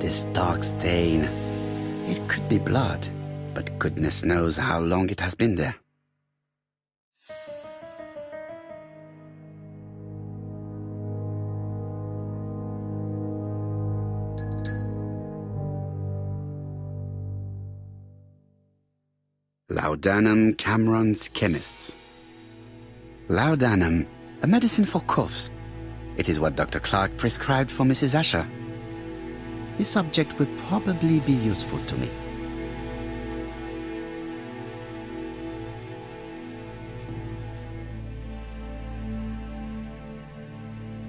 this dark stain. It could be blood, but goodness knows how long it has been there. Laudanum Cameron's Chemists. Laudanum, a medicine for coughs. It is what Dr. Clark prescribed for Mrs. Asher. This subject will probably be useful to me.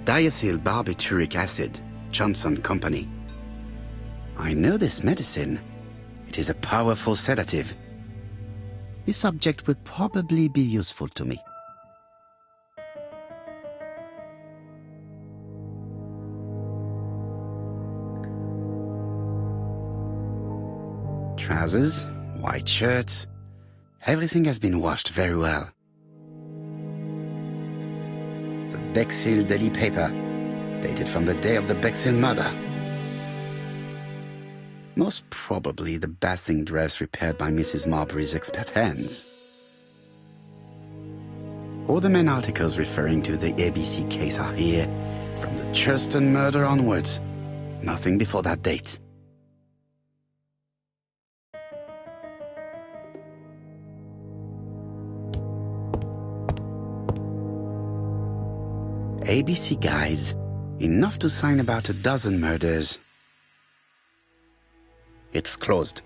Diethyl barbituric acid, Johnson Company. I know this medicine. It is a powerful sedative. This subject will probably be useful to me. Trousers, white shirts. Everything has been washed very well. The Bexhill Daily Paper, dated from the day of the Bexhill murder. Most probably the basting dress repaired by Mrs. Marbury's expert hands. All the main articles referring to the ABC case are here, from the Churston murder onwards. Nothing before that date. ABC guides, enough to sign about a dozen murders. It's closed.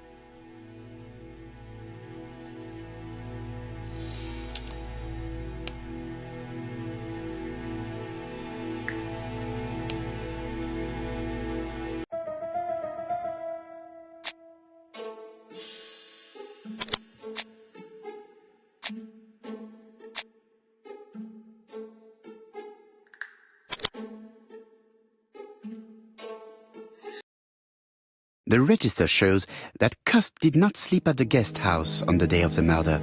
The register shows that Cust did not sleep at the guest house on the day of the murder.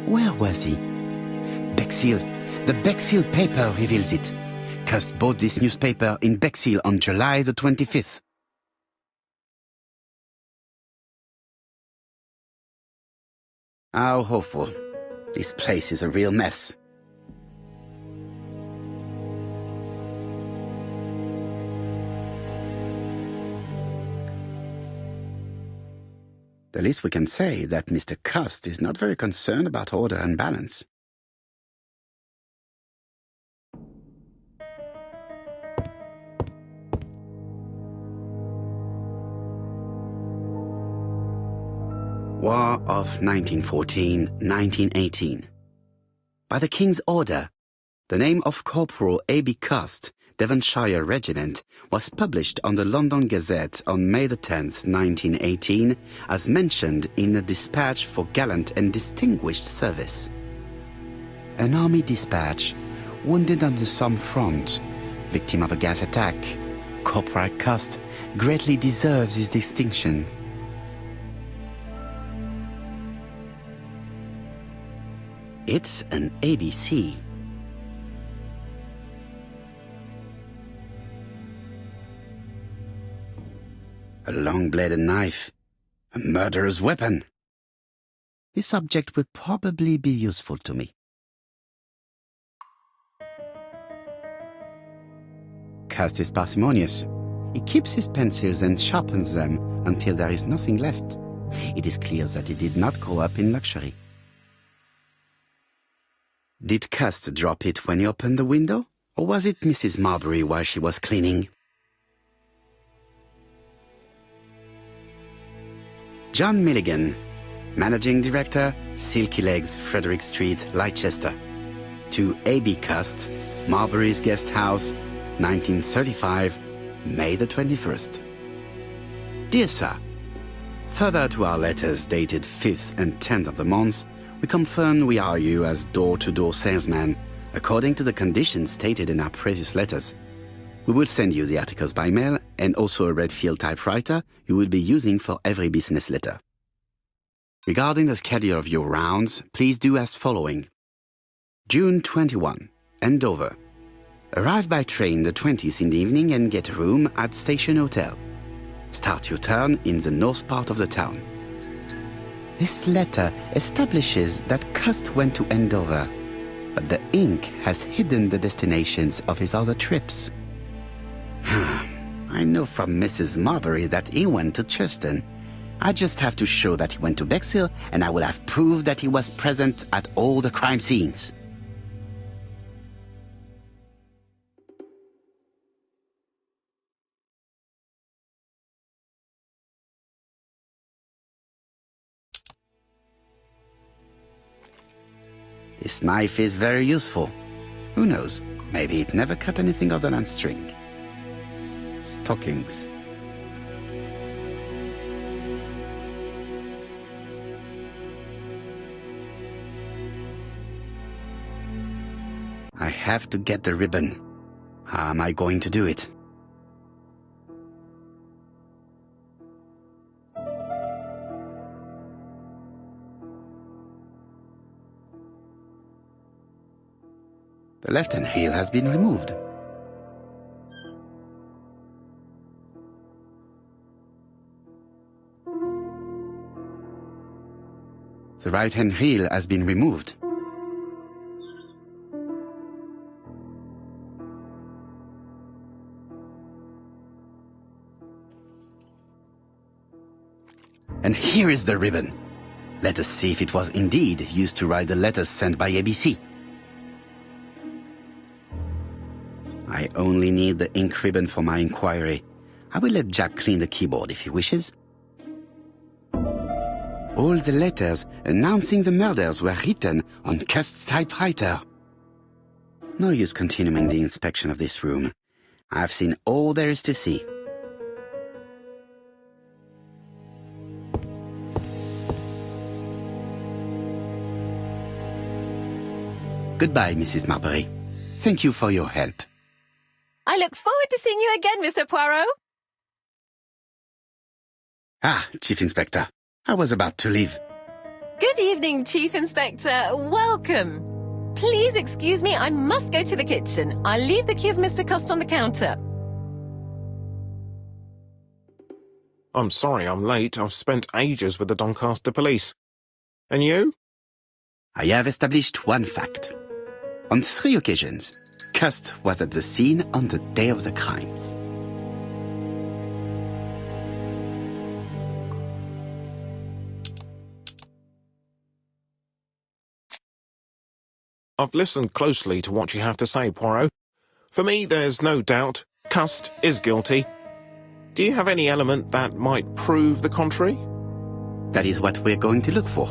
Where was he? Bexhill. The Bexhill paper reveals it. Cust bought this newspaper in Bexhill on July the 25th. How hopeful. This place is a real mess. The least we can say that Mr. Cust is not very concerned about order and balance. War of 1914-1918. By the King's order, the name of Corporal A.B. Cust, Devonshire Regiment, was published on the London Gazette on May the 10th, 1918, as mentioned in a dispatch for gallant and distinguished service. An army dispatch, wounded on the Somme front, victim of a gas attack, Corporal Cust greatly deserves his distinction. It's an ABC. A long-bladed knife. A murderer's weapon. This subject will probably be useful to me. Cust is parsimonious. He keeps his pencils and sharpens them until there is nothing left. It is clear that he did not grow up in luxury. Did Cust drop it when he opened the window? Or was it Mrs. Marbury while she was cleaning? John Milligan, Managing Director, Silky Legs, Frederick Street, Leicester. To A.B. Cust, Marbury's Guest House, 1935, May the 21st. Dear Sir, further to our letters dated 5th and 10th of the month, we confirm we are you as door-to-door salesman, according to the conditions stated in our previous letters. We will send you the articles by mail and also a Redfield typewriter you will be using for every business letter. Regarding the schedule of your rounds, please do as following. June 21, Andover. Arrive by train the 20th in the evening and get a room at Station Hotel. Start your turn in the north part of the town. This letter establishes that Cust went to Andover, but the ink has hidden the destinations of his other trips. I know from Mrs. Marbury that he went to Churston. I just have to show that he went to Bexhill, and I will have proved that he was present at all the crime scenes. This knife is very useful. Who knows, maybe it never cut anything other than string. Stockings. I have to get the ribbon. How am I going to do it? The left-hand heel has been removed. The right-hand heel has been removed. And here is the ribbon. Let us see if it was indeed used to write the letters sent by ABC. I only need the ink ribbon for my inquiry. I will let Jack clean the keyboard if he wishes. All the letters announcing the murders were written on Cust's typewriter. No use continuing the inspection of this room. I've seen all there is to see. Goodbye, Mrs. Marbury. Thank you for your help. I look forward to seeing you again, Mr. Poirot. Ah, Chief Inspector. I was about to leave. Good evening, Chief Inspector. Welcome. Please excuse me, I must go to the kitchen. I'll leave the key of Mr. Cust on the counter. I'm sorry I'm late. I've spent ages with the Doncaster police. And you? I have established one fact. On 3 occasions, Cust was at the scene on the day of the crimes. I've listened closely to what you have to say, Poirot. For me, there's no doubt Cust is guilty. Do you have any element that might prove the contrary? That is what we're going to look for.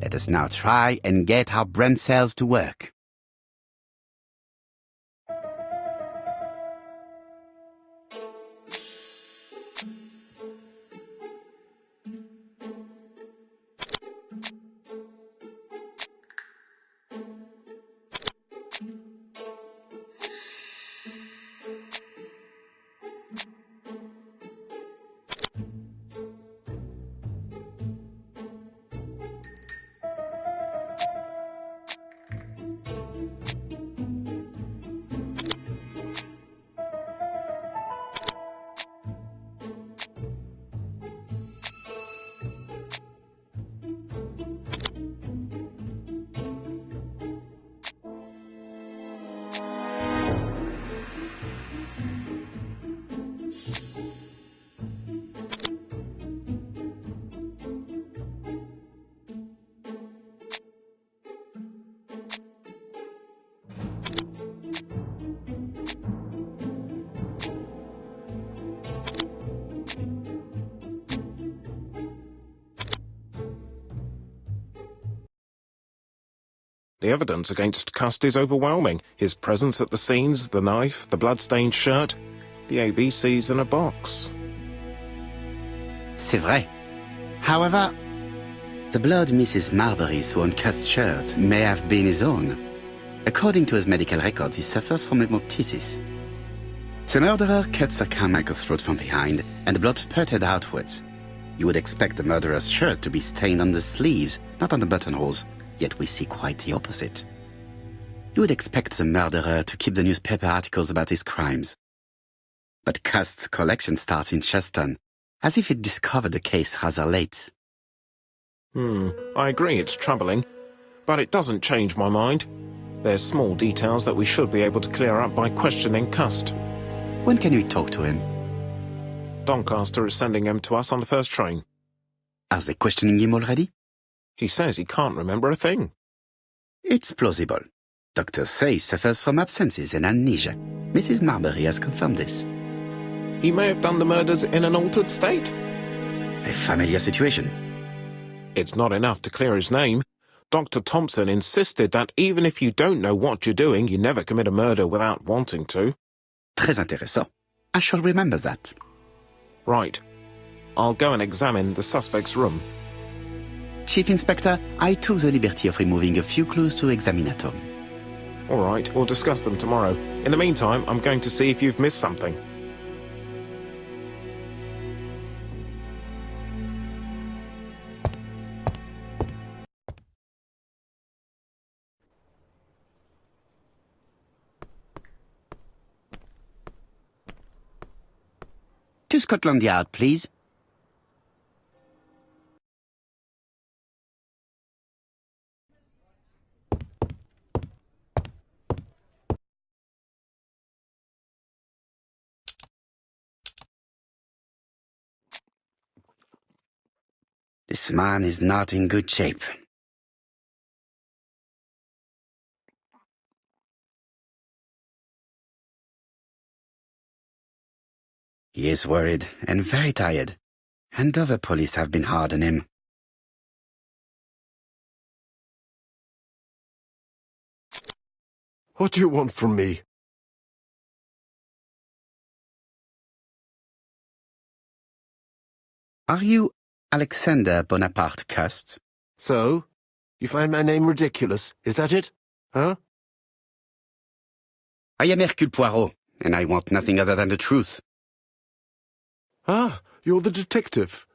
Let us now try and get our brain cells to work. The evidence against Cust is overwhelming. His presence at the scenes, the knife, the blood-stained shirt, the ABCs in a box. C'est vrai. However, the blood Mrs. Marbury saw on Cust's shirt may have been his own. According to his medical records, he suffers from hemoptysis. The murderer cut Sir Carmichael's throat from behind, and the blood spurted outwards. You would expect the murderer's shirt to be stained on the sleeves, not on the buttonholes, yet we see quite the opposite. You would expect the murderer to keep the newspaper articles about his crimes. But Cust's collection starts in Cheston, as if it discovered the case rather late. I agree it's troubling, but it doesn't change my mind. There's small details that we should be able to clear up by questioning Cust. When can we talk to him? Doncaster is sending him to us on the first train. Are they questioning him already? He says he can't remember a thing. It's plausible. Doctors say he suffers from absences and amnesia. Mrs. Marbury has confirmed this. He may have done the murders in an altered state. A familiar situation. It's not enough to clear his name. Dr. Thompson insisted that even if you don't know what you're doing, you never commit a murder without wanting to. Très intéressant. I shall remember that. Right. I'll go and examine the suspect's room. Chief Inspector, I took the liberty of removing a few clues to examinatum. All right, we'll discuss them tomorrow. In the meantime, I'm going to see if you've missed something. To Scotland Yard, please. This man is not in good shape. He is worried and very tired, and other police have been hard on him. What do you want from me? Are you Alexander Bonaparte Cust? So? You find my name ridiculous, is that it? Huh? I am Hercule Poirot, and I want nothing other than the truth. Ah, you're the detective.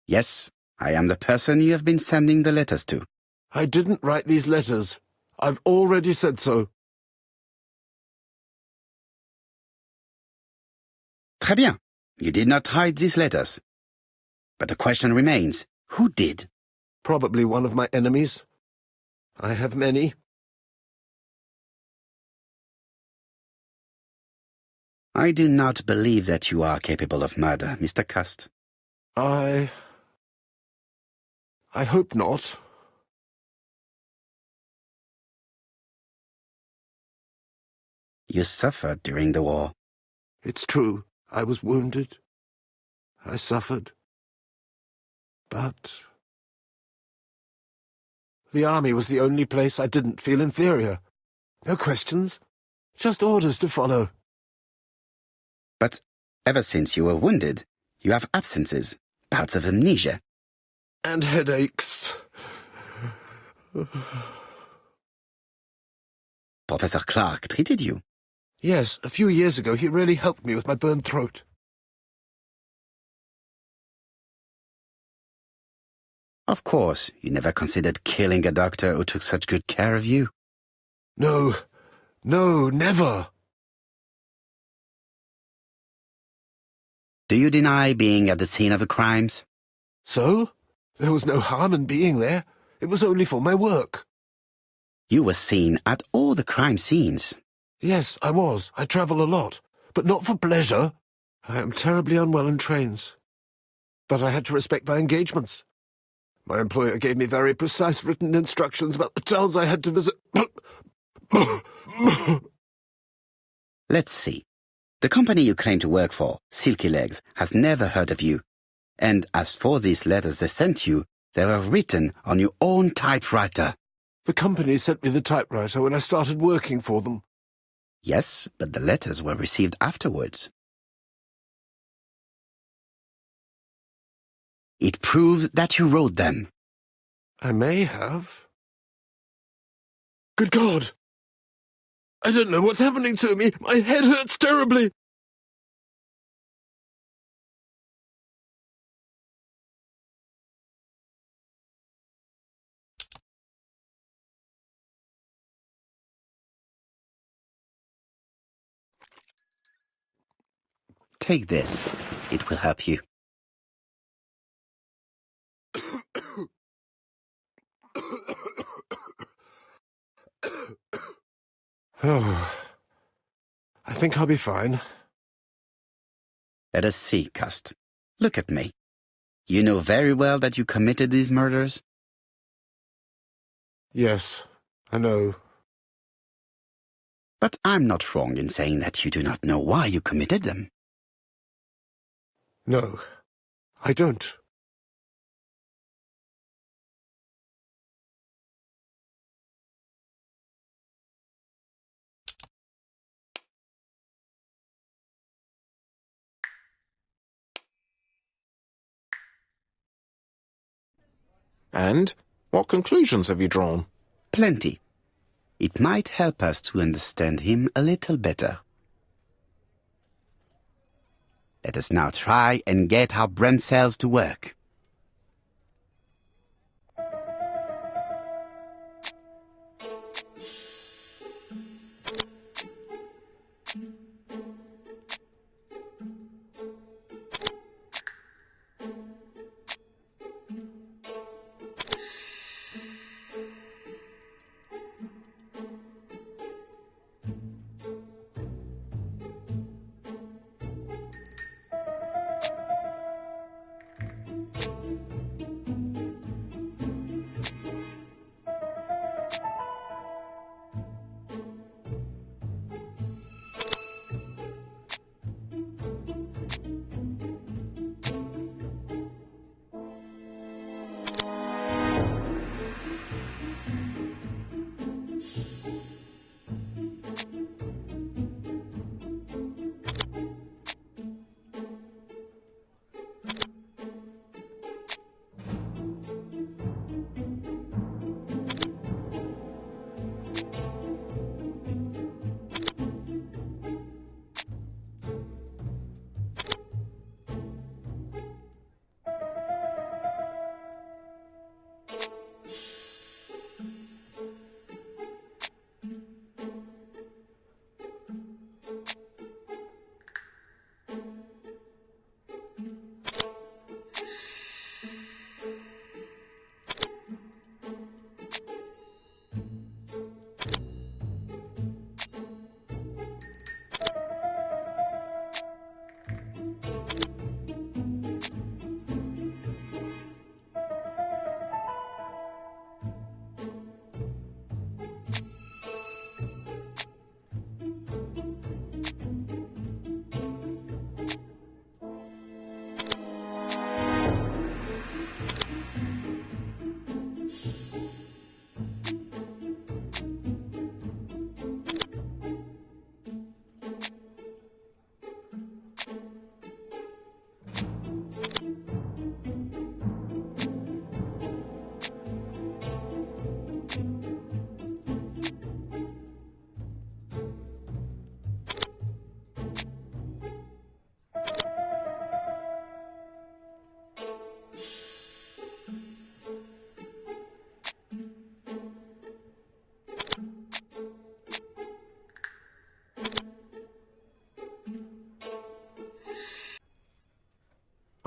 Yes, I am the person you have been sending the letters to. I didn't write these letters. I've already said so. Très bien. You did not hide these letters. But the question remains, who did? Probably one of my enemies. I have many. I do not believe that you are capable of murder, Mr. Cust. I hope not. You suffered during the war. It's true. I was wounded. I suffered. But the army was the only place I didn't feel inferior. No questions. Just orders to follow. But ever since you were wounded, you have absences, bouts of amnesia. And headaches. Professor Clark treated you. Yes, a few years ago he really helped me with my burned throat. Of course, you never considered killing a doctor who took such good care of you. No, never. Do you deny being at the scene of the crimes? So? There was no harm in being there. It was only for my work. You were seen at all the crime scenes. Yes, I was. I travel a lot, but not for pleasure. I am terribly unwell in trains. But I had to respect my engagements. My employer gave me very precise written instructions about the towns I had to visit. Let's see. The company you claim to work for, Silky Legs, has never heard of you. And as for these letters they sent you, they were written on your own typewriter. The company sent me the typewriter when I started working for them. Yes, but the letters were received afterwards. It proves that you wrote them. I may have. Good God! I don't know what's happening to me. My head hurts terribly. Take this. It will help you. Oh, I think I'll be fine. Let us see, Cust. Look at me. You know very well that you committed these murders? Yes, I know. But I'm not wrong in saying that you do not know why you committed them. No, I don't. And what conclusions have you drawn? Plenty. It might help us to understand him a little better. Let us now try and get our brain cells to work.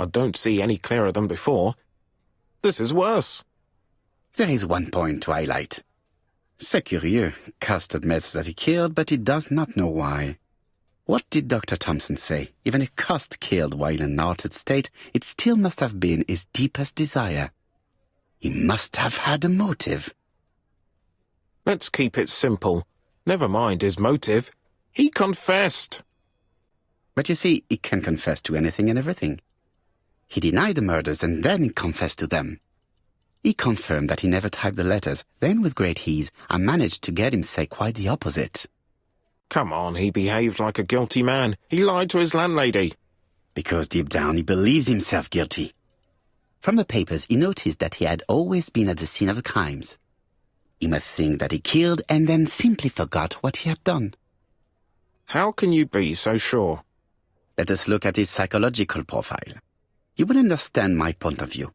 I don't see any clearer than before. This is worse. There is one point to highlight. C'est curieux. Cust admits that he killed, but he does not know why. What did Dr. Thompson say? Even if Cust killed while in an altered state, it still must have been his deepest desire. He must have had a motive. Let's keep it simple. Never mind his motive. He confessed. But you see, he can confess to anything and everything. He denied the murders and then confessed to them. He confirmed that he never typed the letters. Then, with great ease, I managed to get him say quite the opposite. Come on, he behaved like a guilty man. He lied to his landlady. Because deep down he believes himself guilty. From the papers, he noticed that he had always been at the scene of the crimes. He must think that he killed and then simply forgot what he had done. How can you be so sure? Let us look at his psychological profile. You will understand my point of view.